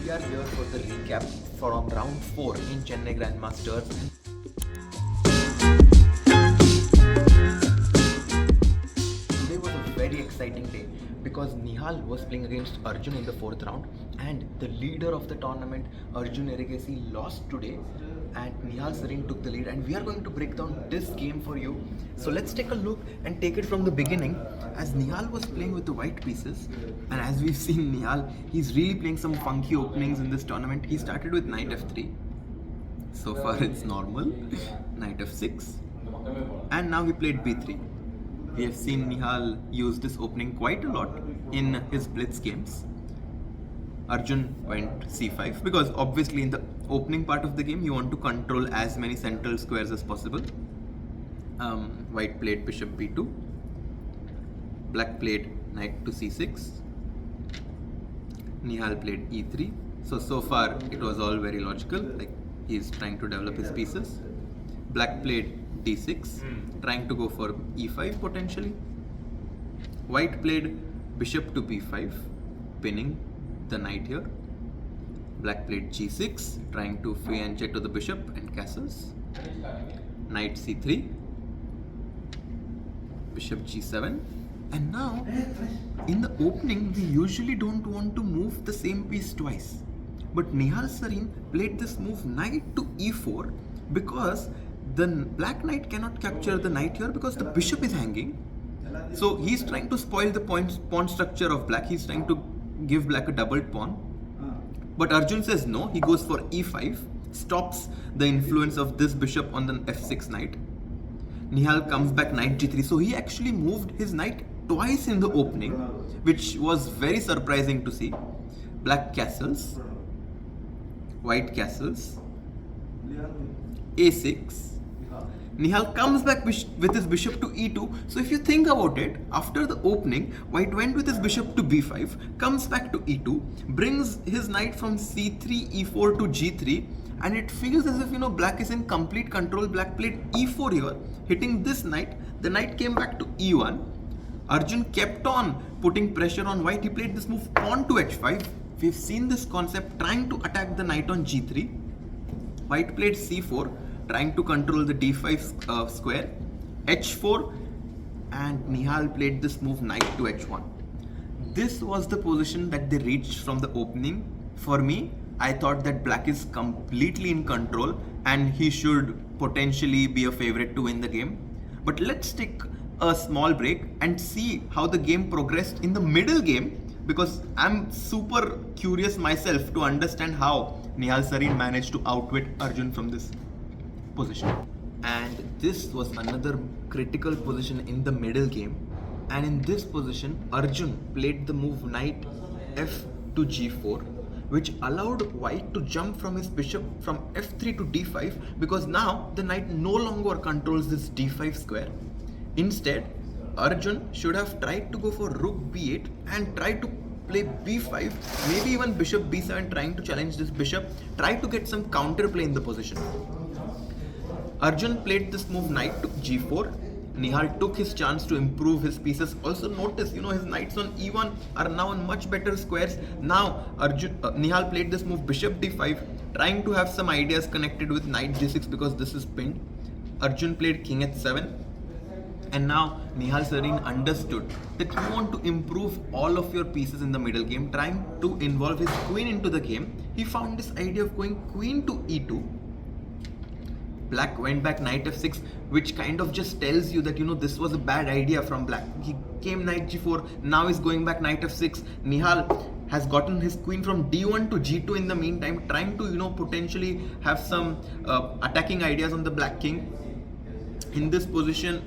We are here for the recap from round 4 in Chennai Grand Masters. Today was a very exciting day because Nihal was playing against Arjun in the 4th round, and the leader of the tournament, Arjun lost today, and Nihal took the lead, and we are going to break down this game for you. So let's take a look and take it from the beginning, as Nihal was playing with the white pieces, and as we've seen Nihal, he's really playing some funky openings in this tournament. He started with knight f3. So far it's normal. Knight f6, and now he played b3. We have seen Nihal use this opening quite a lot in his blitz games. Arjun went c5 because obviously in the opening part of the game you want to control as many central squares as possible. White played bishop b2. Black played knight to c6. Nihal played e3. So far it was all very logical, like he is trying to develop his pieces. Black played d6, trying to go for e5 potentially. White played bishop to b5, pinning the knight here. Black played g6, trying to free and check to the bishop and castles. Knight c3, bishop g7. And now, in the opening, we usually don't want to move the same piece twice. But Nihal played this move knight to e4 because the black knight cannot capture the knight here because the bishop is hanging. So he's trying to spoil the pawn structure of black. He's trying to give black a doubled pawn. But Arjun says no, he goes for e5, stops the influence of this bishop on the f6 knight. Nihal comes back knight g3. So he actually moved his knight twice in the opening, which was very surprising to see. Black castles, white castles, a6. Nihal comes back with his bishop to e2. So if you think about it, after the opening, white went with his bishop to b5, comes back to e2, brings his knight from c3, e4 to g3, and it feels as if, black is in complete control. Black played e4 here, hitting this knight. The knight came back to e1. Arjun kept on putting pressure on white. He played this move pawn to h5. We've seen this concept trying to attack the knight on g3. White played c4, trying to control the d5 square, h4, and Nihal played this move knight to h1. This was the position that they reached from the opening. For me, I thought that black is completely in control and he should potentially be a favorite to win the game. But let's take a small break and see how the game progressed in the middle game, because I'm super curious myself to understand how Nihal managed to outwit Arjun from this position. And this was another critical position in the middle game, and in this position Arjun played the move knight f to g4, which allowed white to jump from his bishop from f3 to d5, because now the knight no longer controls this d5 square. Instead, Arjun should have tried to go for rook b8 and tried to play b5, maybe even bishop b7, trying to challenge this bishop, try to get some counterplay in the position. Arjun played this move knight to g4. Nihal took his chance to improve his pieces. Also notice, his knights on e1 are now on much better squares. Now Nihal played this move bishop d5, trying to have some ideas connected with knight g6 because this is pinned. Arjun played king h7. And now Nihal understood that you want to improve all of your pieces in the middle game, trying to involve his queen into the game. He found this idea of going queen to e2. Black went back knight f6, which kind of just tells you that this was a bad idea from black. He came knight g4, now he's going back knight f6. Nihal has gotten his queen from d1 to g2 in the meantime, trying to potentially have some attacking ideas on the black king. In this position,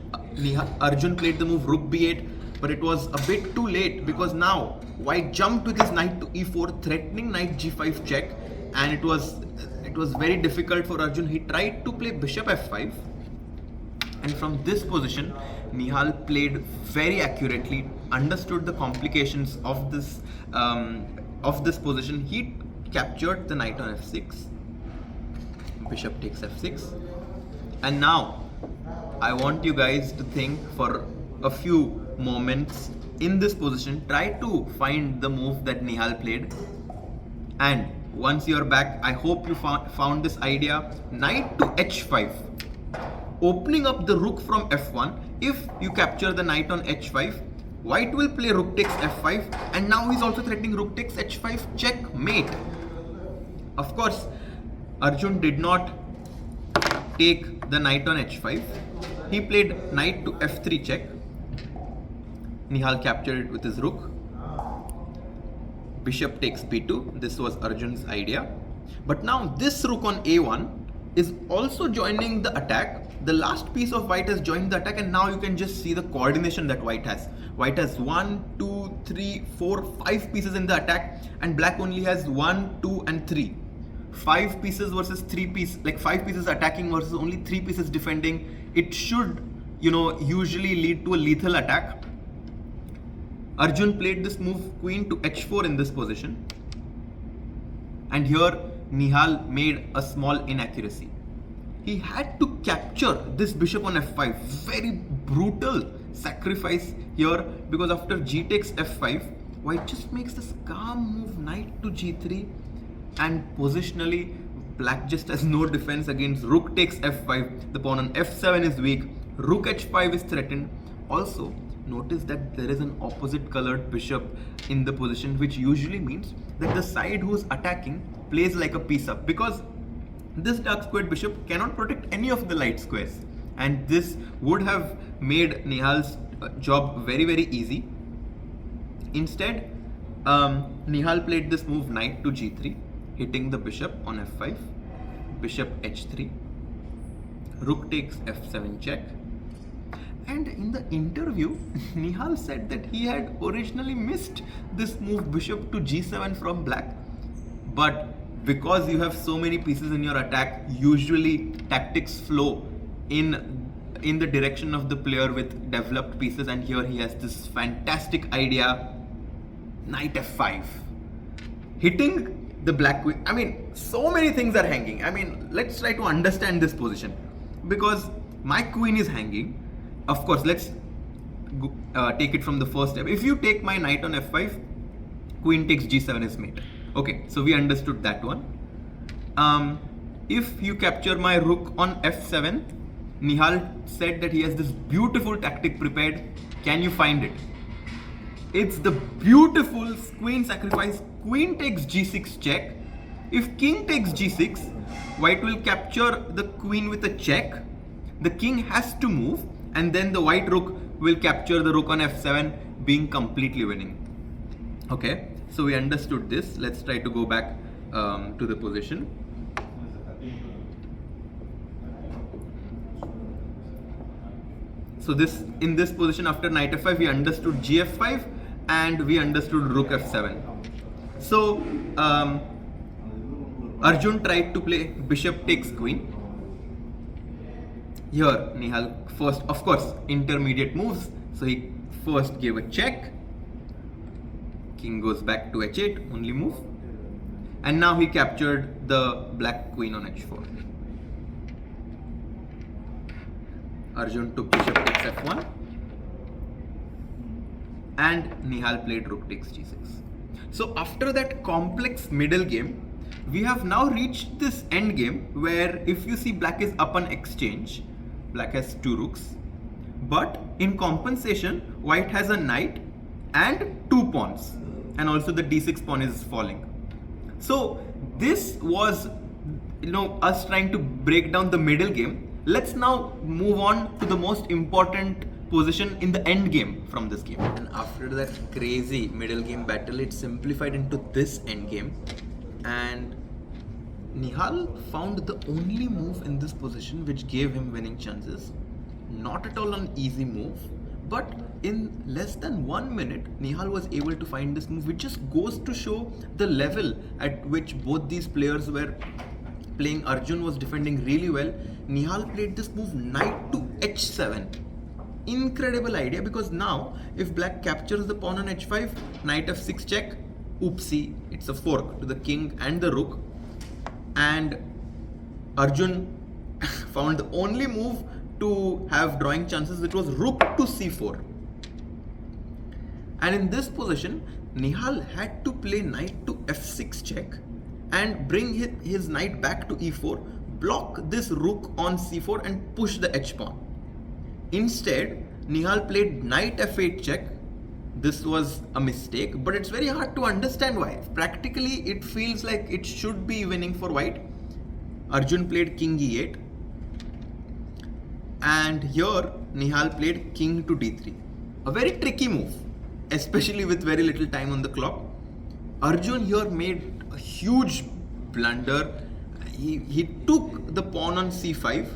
Arjun played the move rook b8, but it was a bit too late because now white jumped with his knight to e4, threatening knight g5 check, and it was very difficult for Arjun. He tried to play bishop f5, and from this position Nihal played very accurately, understood the complications of this position. He captured the knight on f6, bishop takes f6, and now I want you guys to think for a few moments in this position. Try to find the move that Nihal played, and Once you're back, I hope you found this idea. Knight to h5. Opening up the rook from f1. If you capture the knight on h5, white will play rook takes f5, and now he's also threatening rook takes h5, checkmate. Of course, Arjun did not take the knight on h5. He played knight to f3 check. Nihal captured it with his rook. Bishop takes b2. This was Arjun's idea. But now this rook on a1 is also joining the attack. The last piece of white has joined the attack, and now you can just see the coordination that white has. White has 1, 2, 3, 4, 5 pieces in the attack, and black only has 1, 2, and 3. 5 pieces versus 3 pieces, like 5 pieces attacking versus only 3 pieces defending. It should, usually lead to a lethal attack. Arjun played this move queen to h4 in this position. And here Nihal made a small inaccuracy. He had to capture this bishop on f5. Very brutal sacrifice here, because after g takes f5, white just makes this calm move knight to g3, and positionally black just has no defense against rook takes f5. The pawn on f7 is weak. Rook h5 is threatened. Also, notice that there is an opposite colored bishop in the position, which usually means that the side who's attacking plays like a piece up, because this dark squared bishop cannot protect any of the light squares, and this would have made Nihal's job very, very easy. Instead, Nihal played this move knight to g3, hitting the bishop on f5, bishop h3, rook takes f7 check. And in the interview, Nihal said that he had originally missed this move bishop to g7 from black, but because you have so many pieces in your attack, usually tactics flow in the direction of the player with developed pieces, and here he has this fantastic idea, knight f5, hitting the black queen. I mean, so many things are hanging. I mean, let's try to understand this position, because my queen is hanging. Of course, let's take it from the first step. If you take my knight on f5, queen takes g7 is mate. Okay, so we understood that one. If you capture my rook on f7, Nihal said that he has this beautiful tactic prepared. Can you find it? It's the beautiful queen sacrifice. Queen takes g6 check. If king takes g6, white will capture the queen with a check. The king has to move, and then the white rook will capture the rook on f7, being completely winning. Okay, so we understood this. Let's try to go back to the position. So in this position, after knight f5, we understood gf5 and we understood rook f7. So Arjun tried to play bishop takes queen. Here Nihal first, of course, intermediate moves. So he first gave a check. King goes back to h8, only move. And now he captured the black queen on h4. Arjun took bishop takes f1. And Nihal played rook takes g6. So after that complex middle game, we have now reached this end game where if you see black is up on exchange, black has 2 rooks. But in compensation, white has a knight and 2 pawns. And also the d6 pawn is falling. So this was, us trying to break down the middle game. Let's now move on to the most important position in the end game from this game. And after that crazy middle game battle, it simplified into this end game. And Nihal found the only move in this position which gave him winning chances. Not at all an easy move, but in less than 1 minute, Nihal was able to find this move, which just goes to show the level at which both these players were playing. Arjun was defending really well. Nihal played this move knight to h7. Incredible idea, because now if black captures the pawn on h5, knight f6 check, oopsie, it's a fork to the king and the rook. And Arjun found the only move to have drawing chances, which was rook to c4. And in this position, Nihal had to play knight to f6 check, and bring his knight back to e4, block this rook on c4 and push the h pawn. Instead, Nihal played knight f8 check. This was a mistake, but it's very hard to understand why. Practically, it feels like it should be winning for white. Arjun played king e8. And here, Nihal played king to d3. A very tricky move, especially with very little time on the clock. Arjun here made a huge blunder. He took the pawn on c5.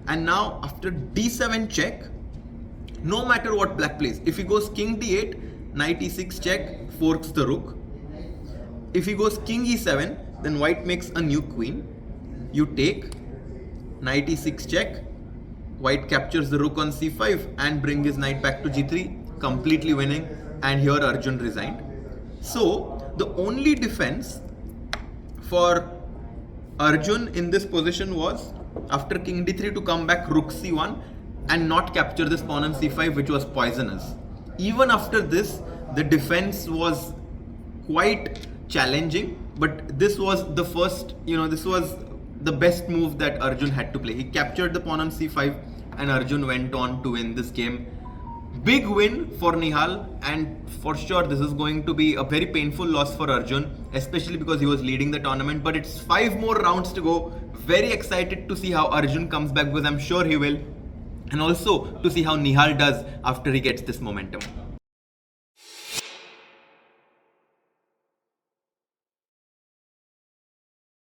And now, after d7 check, no matter what black plays, if he goes king d8, knight e6 check, forks the rook. If he goes king e7, then white makes a new queen. You take, knight e6 check, white captures the rook on c5 and bring his knight back to g3, completely winning, and here Arjun resigned. So, the only defense for Arjun in this position was, after king d3, to come back rook c1 and not capture this pawn on c5, which was poisonous. Even after this, the defense was quite challenging, but this was the first, this was the best move that Arjun had to play. He captured the pawn on c5 and Arjun went on to win this game. Big win for Nihal, and for sure this is going to be a very painful loss for Arjun, especially because he was leading the tournament. But it's 5 more rounds to go. Very excited to see how Arjun comes back, because I'm sure he will. And also to see how Nihal does after he gets this momentum.